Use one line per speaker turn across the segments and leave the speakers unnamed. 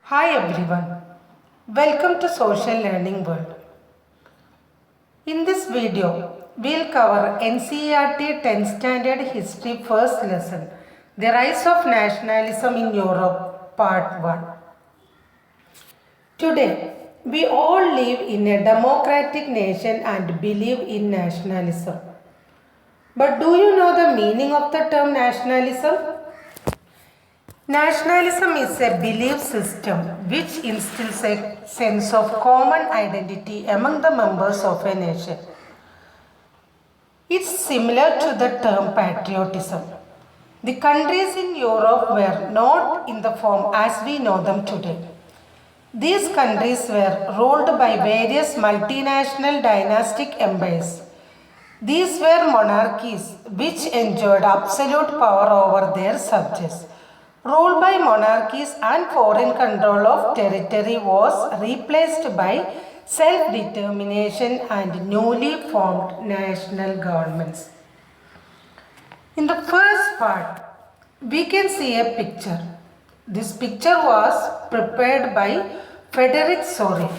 Hi everyone, welcome to Social Learning World. In this video, we'll cover NCERT 10th Standard History First Lesson, The Rise of Nationalism in Europe, Part 1. Today, we all live in a democratic nation and believe in nationalism. But do you know the meaning of the term nationalism? Nationalism is a belief system which instills a sense of common identity among the members of a nation. It's similar to the term patriotism. The countries in Europe were not in the form as we know them today. These countries were ruled by various multinational dynastic empires. These were monarchies which enjoyed absolute power over their subjects. Rule by monarchies and foreign control of territory was replaced by self-determination and newly formed national governments. In the first part, we can see a picture. This picture was prepared by Frederic Sorio.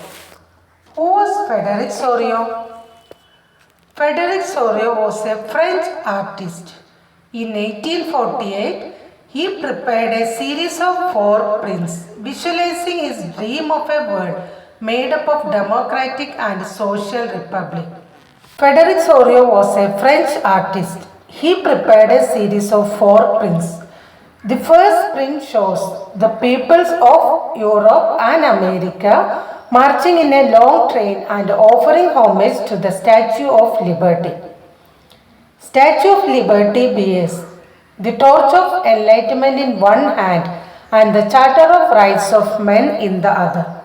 Who was Frederic Sorio? Frederic Sorio was a French artist. In 1848, he prepared a series of 4 prints, visualizing his dream of a world made up of democratic and social republic. Frederic Sorio was a French artist. He prepared a series of 4 prints. The first print shows the peoples of Europe and America marching in a long train and offering homage to the Statue of Liberty. Statue of Liberty bears the torch of enlightenment in one hand and the Charter of Rights of Men in the other.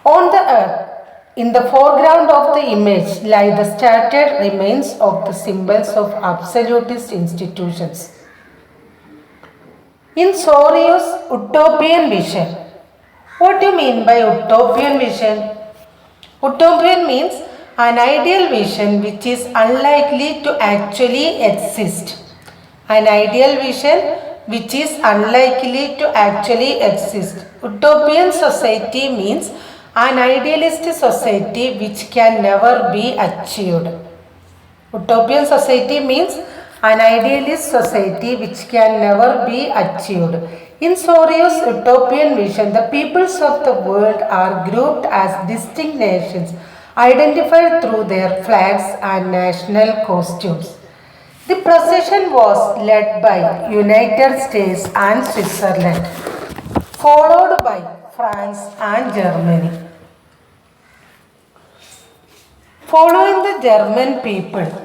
On the earth, in the foreground of the image lie the scattered remains of the symbols of absolutist institutions. In Sorio's utopian vision, what do you mean by utopian vision? Utopian means an ideal vision which is unlikely to actually exist. An ideal vision which is unlikely to actually exist. Utopian society means an idealist society which can never be achieved. Utopian society means an idealist society which can never be achieved. In Sorio's utopian vision, the peoples of the world are grouped as distinct nations, identified through their flags and national costumes. The procession was led by United States and Switzerland, followed by France and Germany. Following the German people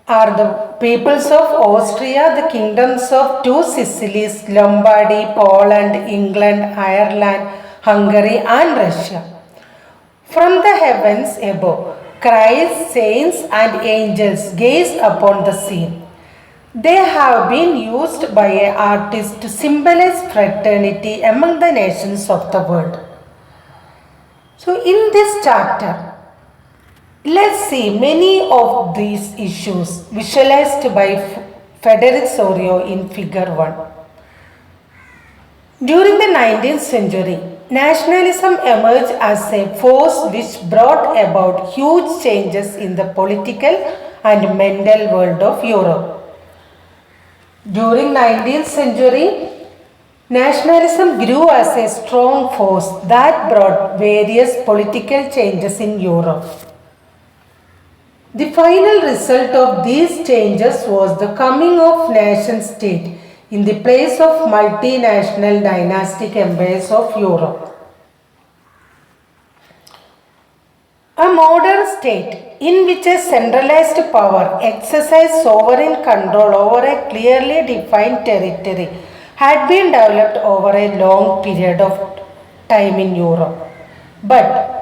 are the peoples of Austria, the kingdoms of 2 Sicilies, Lombardy, Poland, England, Ireland, Hungary and Russia. From the heavens above, Christ, saints and angels gaze upon the scene. They have been used by an artist to symbolize fraternity among the nations of the world. So in this chapter, let's see many of these issues visualized by Frederic Sorio in figure 1. During the 19th century, nationalism emerged as a force which brought about huge changes in the political and mental world of Europe. During 19th century, nationalism grew as a strong force that brought various political changes in Europe. The final result of these changes was the coming of nation-state in the place of multinational dynastic empires of Europe. A modern state in which a centralized power exercised sovereign control over a clearly defined territory had been developed over a long period of time in Europe. But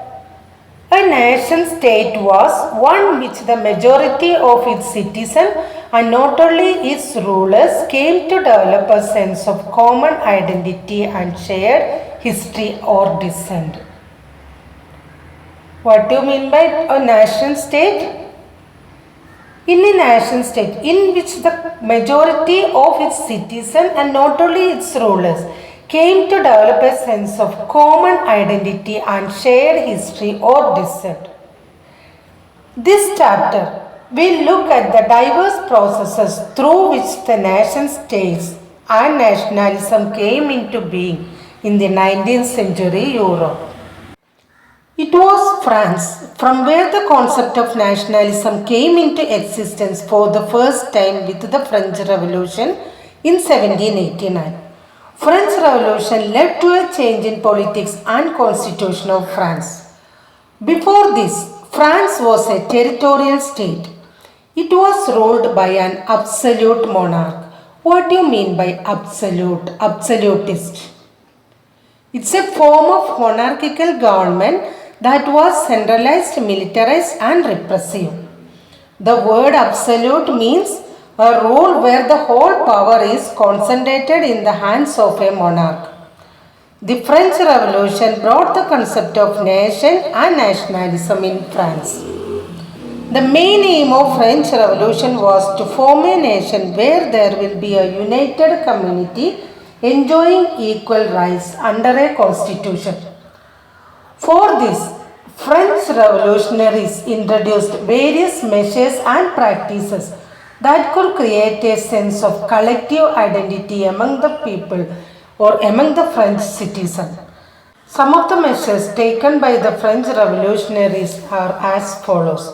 a nation-state was one which the majority of its citizens and not only its rulers came to develop a sense of common identity and shared history or descent. What do you mean by a nation-state? in a nation state in which the majority of its citizens and not only its rulers came to develop a sense of common identity and shared history or descent. This chapter will look at the diverse processes through which the nation states and nationalism came into being in the 19th century Europe. It was France from where the concept of nationalism came into existence for the first time with the French Revolution in 1789. French Revolution led to a change in politics and constitution of France. Before this, France was a territorial state. It was ruled by an absolute monarch. What do you mean by absolute, absolutist? It's a form of monarchical government that was centralized, militarized and repressive. The word absolute means a rule where the whole power is concentrated in the hands of a monarch. The French Revolution brought the concept of nation and nationalism in France. The main aim of French Revolution was to form a nation where there will be a united community enjoying equal rights under a constitution. For this, French revolutionaries introduced various measures and practices that could create a sense of collective identity among the people or among the French citizens. Some of the measures taken by the French revolutionaries are as follows.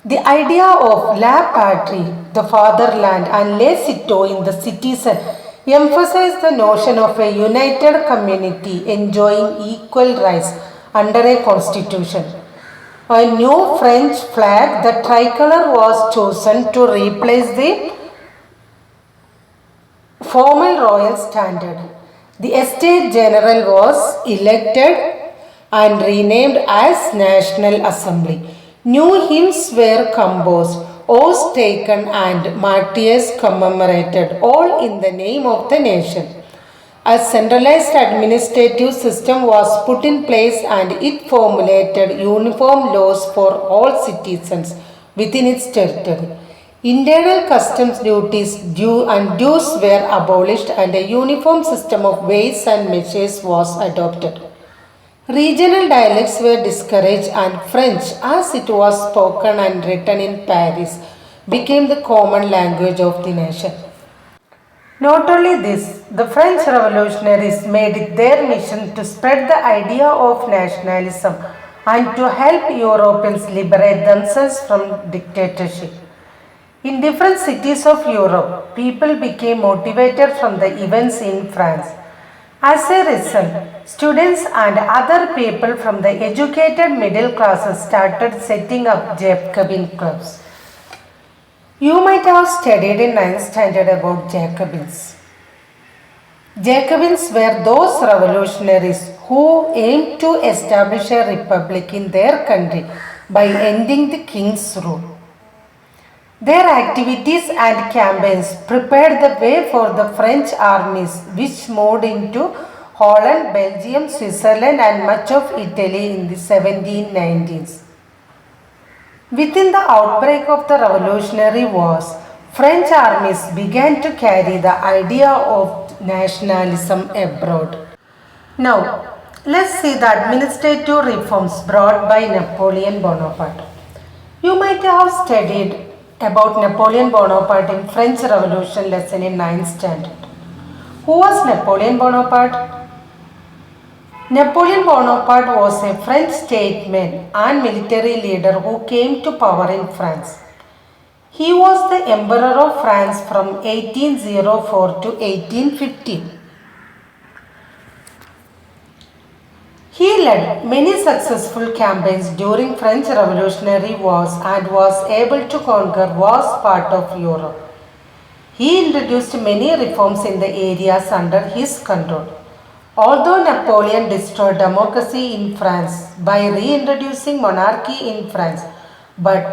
The idea of la patrie, the fatherland, and les citoyens, the citizen, emphasized the notion of a united community enjoying equal rights under a constitution. A new French flag, the tricolor, was chosen to replace the formal royal standard. The Estates General was elected and renamed as National Assembly. New hymns were composed, oaths taken and martyrs commemorated, all in the name of the nation. A centralized administrative system was put in place and it formulated uniform laws for all citizens within its territory. Internal customs duties dues were abolished and a uniform system of weights and measures was adopted. Regional dialects were discouraged and French, as it was spoken and written in Paris, became the common language of the nation. Not only this, the French revolutionaries made it their mission to spread the idea of nationalism and to help Europeans liberate themselves from dictatorship. In different cities of Europe, people became motivated from the events in France. As a result, students and other people from the educated middle classes started setting up Jacobin clubs. You might have studied in 9th standard about Jacobins. Jacobins were those revolutionaries who aimed to establish a republic in their country by ending the king's rule. Their activities and campaigns prepared the way for the French armies which moved into Holland, Belgium, Switzerland and much of Italy in the 1790s. Within the outbreak of the Revolutionary Wars, French armies began to carry the idea of nationalism abroad. Now, let's see the administrative reforms brought by Napoleon Bonaparte. You might have studied about Napoleon Bonaparte in French Revolution lesson in 9th standard. Who was Napoleon Bonaparte? Napoleon Bonaparte was a French statesman and military leader who came to power in France. He was the Emperor of France from 1804 to 1815. He led many successful campaigns during French Revolutionary Wars and was able to conquer vast part of Europe. He introduced many reforms in the areas under his control. Although Napoleon destroyed democracy in France by reintroducing monarchy in France, but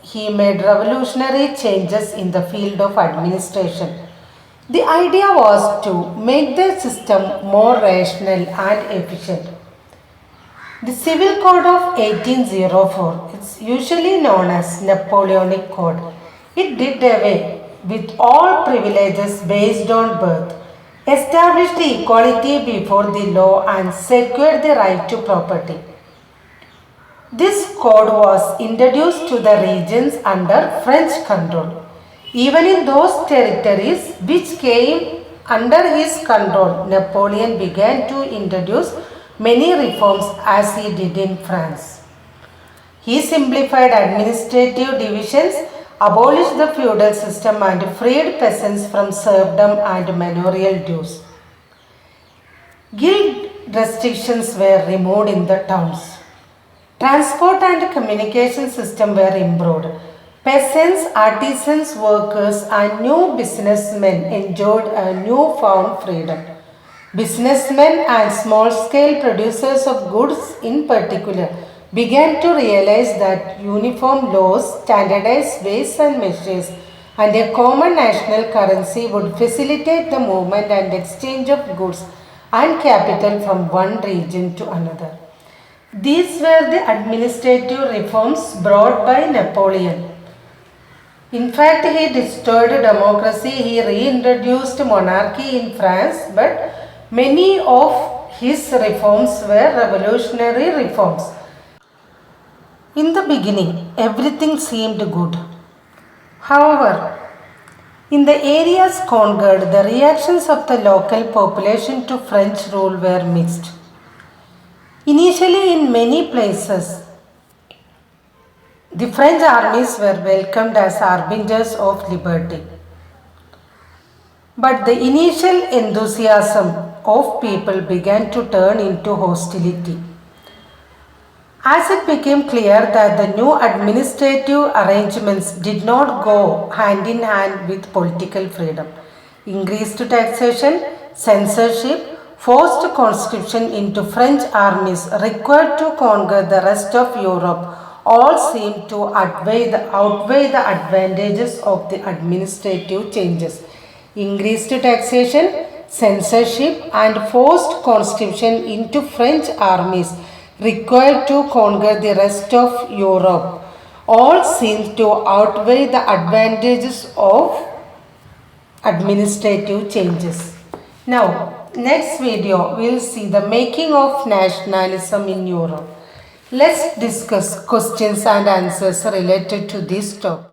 he made revolutionary changes in the field of administration. The idea was to make the system more rational and efficient. The Civil Code of 1804 is usually known as Napoleonic Code. It did away with all privileges based on birth, established equality before the law, and secured the right to property. This code was introduced to the regions under French control. Even in those territories which came under his control, Napoleon began to introduce many reforms as he did in France. He simplified administrative divisions, abolished the feudal system, and freed peasants from serfdom and manorial dues. Guild restrictions were removed in the towns. Transport and communication system were improved. Peasants, artisans, workers, and new businessmen enjoyed a newfound freedom. Businessmen and small-scale producers of goods in particular began to realize that uniform laws, standardized weights and measures, and a common national currency would facilitate the movement and exchange of goods and capital from one region to another. These were the administrative reforms brought by Napoleon. In fact, he destroyed democracy, he reintroduced monarchy in France, but many of his reforms were revolutionary reforms. In the beginning, everything seemed good. However, in the areas conquered, the reactions of the local population to French rule were mixed. Initially, in many places, the French armies were welcomed as harbingers of liberty. But the initial enthusiasm of people began to turn into hostility. As it became clear that the new administrative arrangements did not go hand in hand with political freedom, increased taxation, censorship, forced conscription into French armies required to conquer the rest of Europe all seemed to outweigh the advantages of the administrative changes. Increased taxation, censorship, and forced conscription into French armies required to conquer the rest of Europe all seemed to outweigh the advantages of administrative changes. Now, next video we will see the making of nationalism in Europe. Let's discuss questions and answers related to this topic.